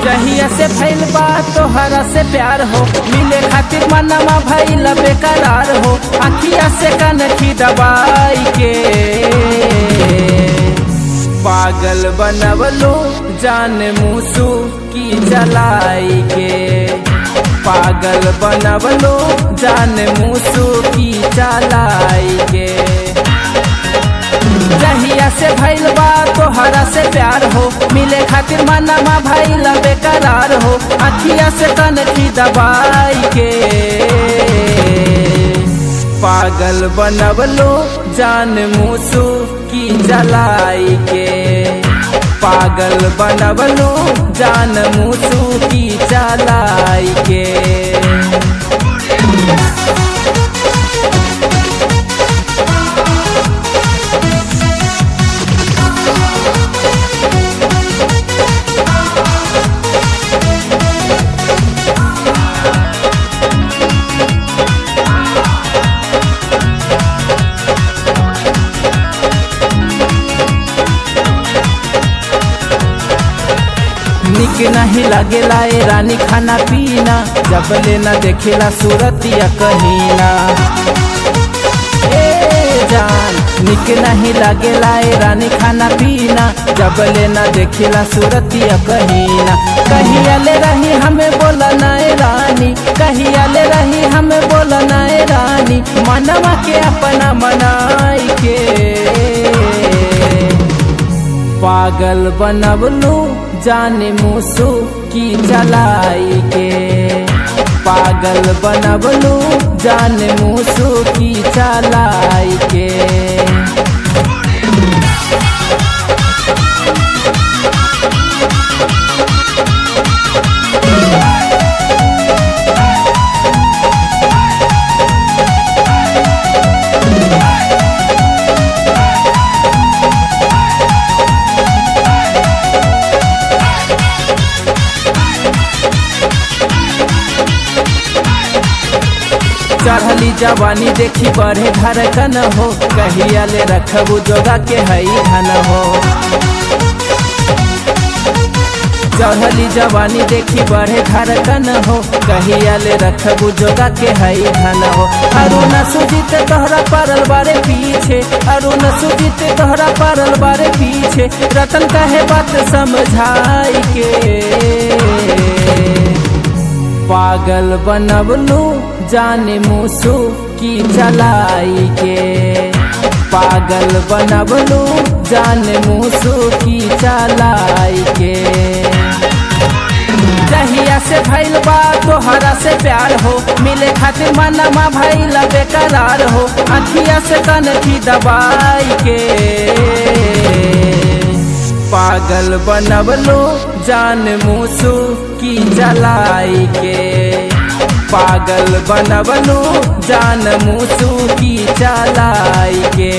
जहिया से भइल बा तोहरा से प्यार हो, मिले खातिर मनवा भइल बेकरार हो। अखिया से कनखी दबाई के पागल बनवलो जान मूसू की जलाई के, पागल बनवलो जान मूसू की जलाई के। जहिया से भइल बा तोहरा से प्यार हो, मिले खातिर मनवा भइल बेकरार हो। अखिया से कनखी दबाई के पागल बनवलो जान मूसू की जलाई के, पागल बनवलो जान मूसू की जलाई के। निक नहीं लगेला ए रानी खाना पीना, जब लेना देखेला सूरतिया कहीना। ए जान निक नहीं लगेला ए रानी खाना पीना, जब लेना देखेला सूरतिया कहीना। कहिया ले रही हमें बोला नाए रानी, कहिया ले रही हमें बोला नाए रानी। मनवा के अपना मनाई के पागल बनवलू जाने मूसू की जलाई के, पागल बनवलू जाने मूसू की जलाई के। चढ़ली जवानी देखी बढ़े धड़कन हो, कहिया ले रखबू जोगा के हई धन हो। चढ़ली जवानी देखी बढ़े धड़कन हो, कहिया ले रखबू जोगा के हई धन हो। अरुण सुजीत तोहरा पड़ल बारे पीछे, अरुण सुजीत तोहरा पड़ल बारे पीछे। रतन कहे बात समझाई के पागल बनवलू जाने मूसू की जलाई के, पागल बनवलू जाने मूसू की जलाई के। जहिया से भइल बा तोहरा से प्यार हो, मिले खातिर मनवा भइल बेकरार हो। अखिया से कनखी दबाई के पागल बनवलू जान मूसू की जलाई के, पागल बनवलू जान मूसू की जलाई के।